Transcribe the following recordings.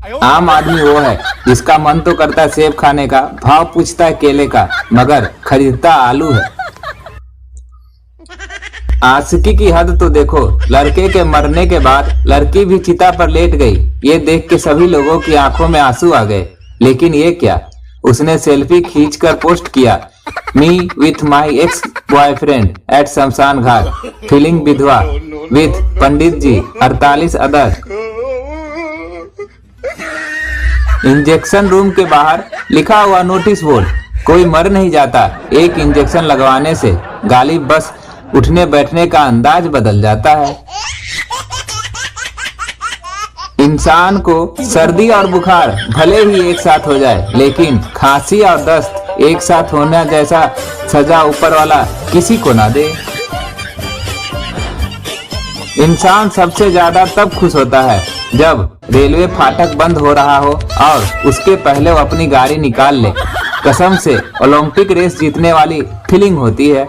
आम आदमी वो है जिसका मन तो करता है सेब खाने का, भाव पूछता है केले का, मगर खरीदता आलू है। आशिकी की हद तो देखो, लड़के के मरने के बाद लड़की भी चिता पर लेट गई। ये देख के सभी लोगों की आंखों में आंसू आ गए। लेकिन ये क्या, उसने सेल्फी खींचकर पोस्ट किया, me with my ex boyfriend at शमशान घाट, फीलिंग विधवा with Pandit ji 48 other. Injection room के बाहर लिखा हुआ नोटिस बोर्ड, कोई मर नहीं जाता एक इंजेक्शन लगवाने से, गालिब बस उठने बैठने का अंदाज बदल जाता है। इंसान को सर्दी और बुखार भले ही एक साथ हो जाए, लेकिन खांसी और दस्त एक साथ होने जैसा सजा ऊपर वाला किसी को ना दे। इंसान सबसे ज्यादा तब खुश होता है जब रेलवे फाटक बंद हो रहा हो और उसके पहले वो अपनी गाड़ी निकाल ले। कसम से ओलंपिक रेस जीतने वाली फीलिंग होती है।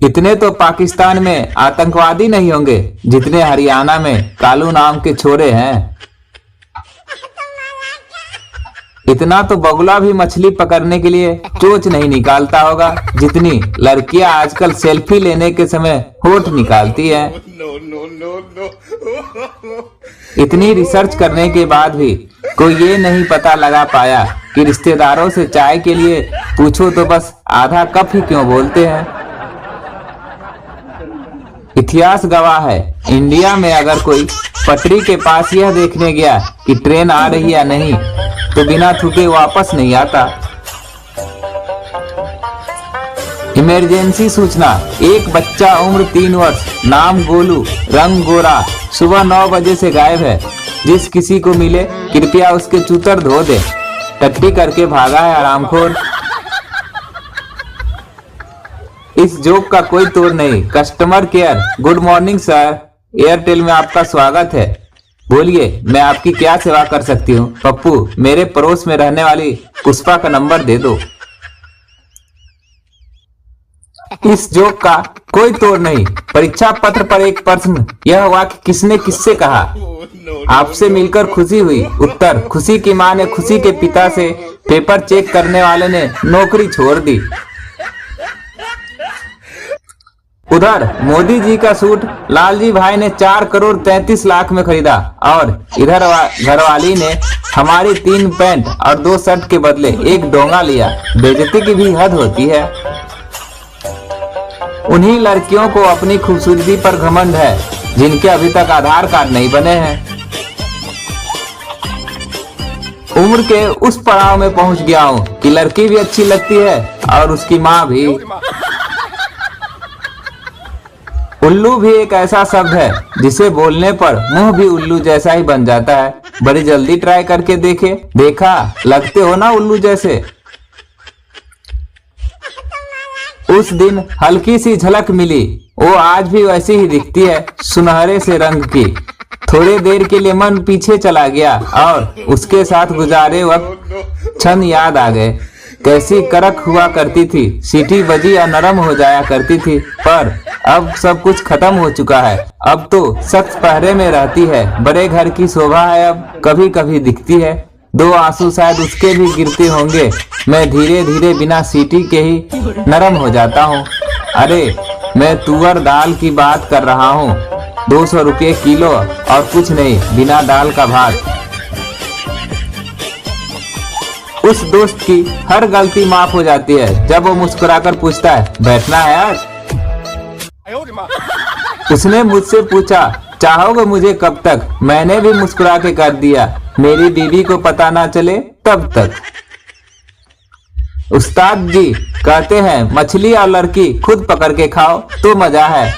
इतने तो पाकिस्तान में आतंकवादी नहीं होंगे जितने हरियाणा में कालू नाम के छोरे हैं। इतना तो बगुला भी मछली पकड़ने के लिए चोंच नहीं निकालता होगा जितनी लड़कियां आजकल सेल्फी लेने के समय होठ निकालती हैं। इतनी रिसर्च करने के बाद भी कोई ये नहीं पता लगा पाया कि रिश्तेदारों से चाय के लिए पूछो तो बस आधा कप ही क्यों बोलते हैं। इतिहास गवाह है, इंडिया में अगर कोई पटरी के पास यह देखने गया कि ट्रेन आ रही या नहीं तो बिना थूके वापस नहीं आता। इमरजेंसी सूचना, एक बच्चा उम्र 3 वर्ष, नाम गोलू, रंग गोरा, सुबह 9 बजे से गायब है। जिस किसी को मिले कृपया उसके चूतर धो दे। टट्टी करके भागा है हरामखोर। इस जोक का कोई तोड़ नहीं। Customer care, good morning sir, Airtel में आपका स्वागत है। बोलिए मैं आपकी क्या सेवा कर सकती हूँ। पप्पू, मेरे पड़ोस में रहने वाली पुष्पा का नंबर दे दो। इस जोक का कोई तोड़ नहीं। परीक्षा पत्र पर एक प्रश्न, यह वाक्य किसने किससे कहा। आपसे मिलकर खुशी हुई। उत्तर, खुशी की मां ने खुशी के पिता से, पेपर चेक करने वाले ने नौकरी छोड़ दी। उधर मोदी जी का सूट लालजी भाई ने 4 करोड़ 33 लाख में खरीदा और इधर घरवाली ने हमारी 3 पैंट और 2 शर्ट के बदले 1 डोंगा लिया। बेइज्जती की भी हद होती है। उन्हीं लड़कियों को अपनी खूबसूरती पर घमंड है जिनके अभी तक आधार कार्ड नहीं बने हैं। उम्र के उस पड़ाव में पहुंच गया हूं कि लड़की भी अच्छी लगती है और उसकी माँ भी। उल्लू भी एक ऐसा शब्द है जिसे बोलने पर मुंह भी उल्लू जैसा ही बन जाता है। बड़ी जल्दी ट्राई करके देखे। देखा, लगते हो ना उल्लू जैसे। उस दिन हल्की सी झलक मिली, वो आज भी वैसी ही दिखती है, सुनहरे से रंग की। थोड़ी देर के लिए मन पीछे चला गया और उसके साथ गुजारे वक्त क्षण याद आ गए। कैसी करक हुआ करती थी, सीटी बजी या नरम हो जाया करती थी, पर अब सब कुछ खत्म हो चुका है। अब तो सख्त पहरे में रहती है। बड़े घर की शोभा है अब कभी कभी दिखती है। 2 आंसू शायद उसके भी गिरते होंगे। मैं धीरे धीरे बिना सीटी के ही नरम हो जाता हूँ। अरे मैं तुअर दाल की बात कर रहा हूँ। 200 रुपये किलो और कुछ नहीं, बिना दाल का भात। उस दोस्त की हर गलती माफ हो जाती है जब वो मुस्कुराकर पूछता है, बैठना है आज। उसने मुझसे पूछा, चाहोगे मुझे कब तक। मैंने भी मुस्कुरा के कर दिया, मेरी बीवी को पता ना चले तब तक। उस्ताद जी कहते हैं मछली और लड़की खुद पकड़ के खाओ तो मजा है।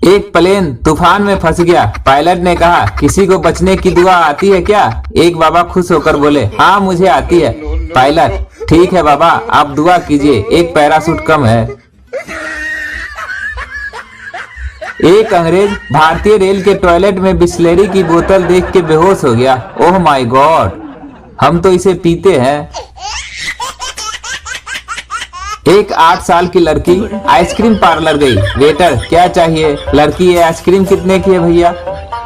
एक प्लेन तूफान में फंस गया। पायलट ने कहा, किसी को बचने की दुआ आती है क्या। एक बाबा खुश होकर बोले, हाँ मुझे आती है। पायलट, ठीक है बाबा आप दुआ कीजिए, एक पैराशूट कम है। एक अंग्रेज भारतीय रेल के टॉयलेट में बिस्लेरी की बोतल देख के बेहोश हो गया। ओह माय गॉड, हम तो इसे पीते हैं। एक 8 साल की लड़की आइसक्रीम पार्लर गई। वेटर, क्या चाहिए? लड़की, ये आइसक्रीम कितने की है भैया?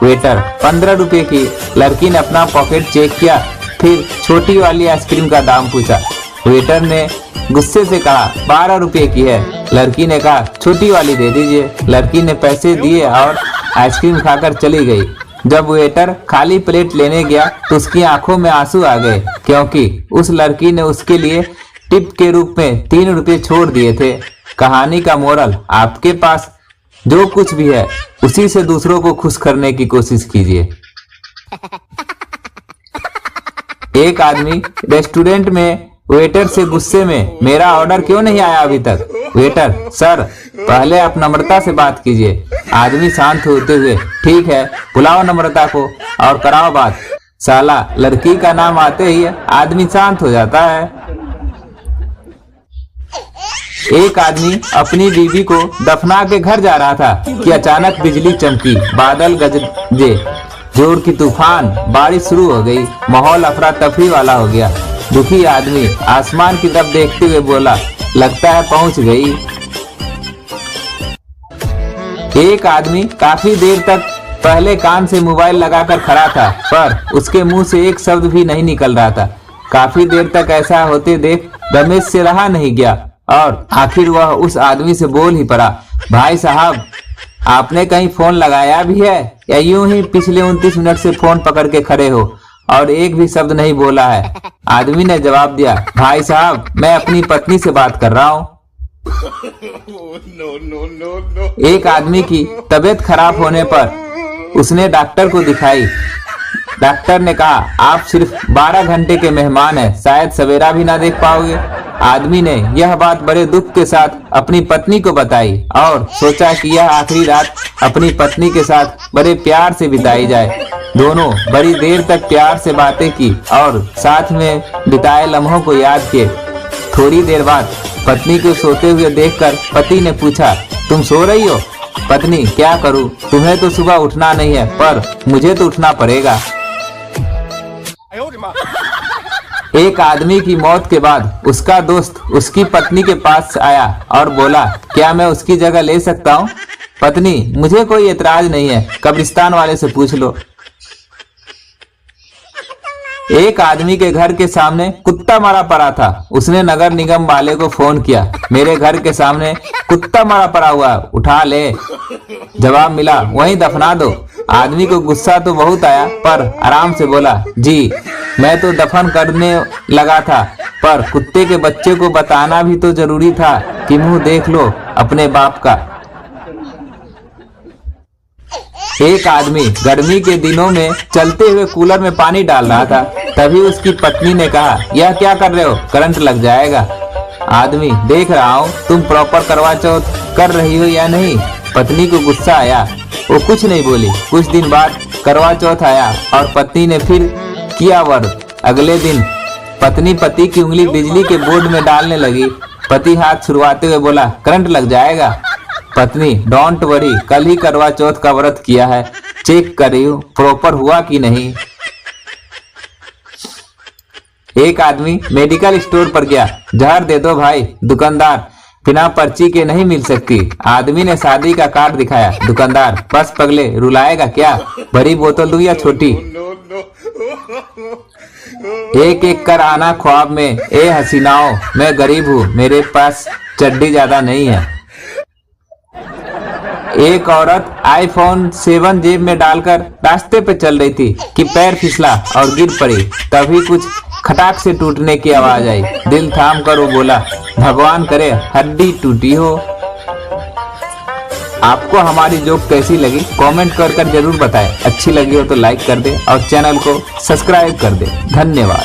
वेटर, 15 रुपए की। लड़की ने अपना पॉकेट चेक किया, फिर छोटी वाली आइसक्रीम का दाम पूछा। वेटर ने गुस्से से कहा 12 रुपए की है। लड़की ने कहा छोटी वाली दे दीजिए। लड़की ने पैसे दिए और आइसक्रीम खाकर चली गई। जब वेटर खाली प्लेट लेने गया तो उसकी आंखों में आंसू आ गए, क्योंकि उस लड़की ने उसके लिए टिप के रूप में 3 रुपए छोड़ दिए थे। कहानी का मोरल, आपके पास जो कुछ भी है उसी से दूसरों को खुश करने की कोशिश कीजिए। एक आदमी रेस्टोरेंट में वेटर से गुस्से में, मेरा ऑर्डर क्यों नहीं आया अभी तक? वेटर, सर पहले आप नम्रता से बात कीजिए। आदमी शांत होते हुए, ठीक है, बुलाओ नम्रता को और कराओ बात। साला, लड़की का नाम आते ही आदमी शांत हो जाता है। एक आदमी अपनी बीवी को दफना के घर जा रहा था कि अचानक बिजली चमकी, बादल गरजे, जोर की तूफान, बारिश शुरू हो गई। माहौल अफरा तफरी वाला हो गया। दुखी आदमी आसमान की तरफ देखते हुए बोला, लगता है पहुंच गई। एक आदमी काफी देर तक पहले कान से मोबाइल लगाकर खड़ा था, पर उसके मुंह से एक शब्द भी नहीं निकल रहा था। काफी देर तक ऐसा होते देख रमेश से रहा नहीं गया और आखिर वह उस आदमी से बोल ही पड़ा, भाई साहब, आपने कहीं फोन लगाया भी है या यूं ही पिछले 29 मिनट से फोन पकड़ के खड़े हो और एक भी शब्द नहीं बोला है? आदमी ने जवाब दिया, भाई साहब, मैं अपनी पत्नी से बात कर रहा हूँ। एक आदमी की तबीयत खराब होने पर उसने डॉक्टर को दिखाई। डॉक्टर ने कहा, आप सिर्फ 12 घंटे के मेहमान हैं, शायद सवेरा भी ना देख पाओगे। आदमी ने यह बात बड़े दुख के साथ अपनी पत्नी को बताई और सोचा कि यह आखिरी रात अपनी पत्नी के साथ बड़े प्यार से बिताई जाए। दोनों बड़ी देर तक प्यार से बातें की और साथ में बिताए लम्हों को याद किए। थोड़ी देर बाद पत्नी को सोते हुए देखकर पति ने पूछा, तुम सो रही हो? पत्नी, क्या करूं, तुम्हें तो सुबह उठना नहीं है, पर मुझे तो उठना पड़ेगा। एक आदमी की मौत के बाद उसका दोस्त उसकी पत्नी के पास आया और बोला, क्या मैं उसकी जगह ले सकता हूँ? पत्नी, मुझे कोई एतराज नहीं है, कब्रिस्तान वाले से पूछ लो। एक आदमी के घर के सामने कुत्ता मरा पड़ा था। उसने नगर निगम वाले को फोन किया, मेरे घर के सामने कुत्ता मरा पड़ा हुआ, उठा ले। जवाब मिला, वहीं दफना दो। आदमी को गुस्सा तो बहुत आया, पर आराम से बोला, जी मैं तो दफन करने लगा था, पर कुत्ते के बच्चे को बताना भी तो जरूरी था कि मुंह देख लो अपने बाप का। एक आदमी गर्मी के दिनों में चलते हुए कूलर में पानी डाल रहा था। तभी उसकी पत्नी ने कहा, यह क्या कर रहे हो, करंट लग जाएगा। आदमी, देख रहा हूँ तुम प्रॉपर करवा चौथ कर रही हो या नहीं। पत्नी को गुस्सा आया, वो कुछ नहीं बोली। कुछ दिन बाद करवा चौथ आया और पत्नी ने फिर किया व्रत। अगले दिन पत्नी पति की उंगली बिजली के बोर्ड में डालने लगी। पति हाथ छुड़वाते हुए बोला, करंट लग जाएगा। पत्नी, डोंट वरी, कल ही करवा चौथ का व्रत किया है, चेक करियो प्रॉपर हुआ कि नहीं। एक आदमी मेडिकल स्टोर पर गया, जहर दे दो भाई। दुकानदार, बिना पर्ची के नहीं मिल सकती। आदमी ने शादी का कार्ड दिखाया। दुकानदार, बस पगले, रुलाएगा क्या, बड़ी बोतल दूं या छोटी? एक एक कर आना ख्वाब में, ए हसीनाओं, मैं गरीब हूँ, मेरे पास चड्डी ज्यादा नहीं है। एक औरत आईफोन 7 जेब में डालकर रास्ते पे चल रही थी कि पैर फिसला और गिर पड़ी। तभी कुछ खटाक से टूटने की आवाज आई। दिल थाम कर वो बोला, भगवान करे हड्डी टूटी हो। आपको हमारी जोक कैसी लगी कमेंट कर जरूर बताएं। अच्छी लगी हो तो लाइक कर दे और चैनल को सब्सक्राइब कर दे। धन्यवाद।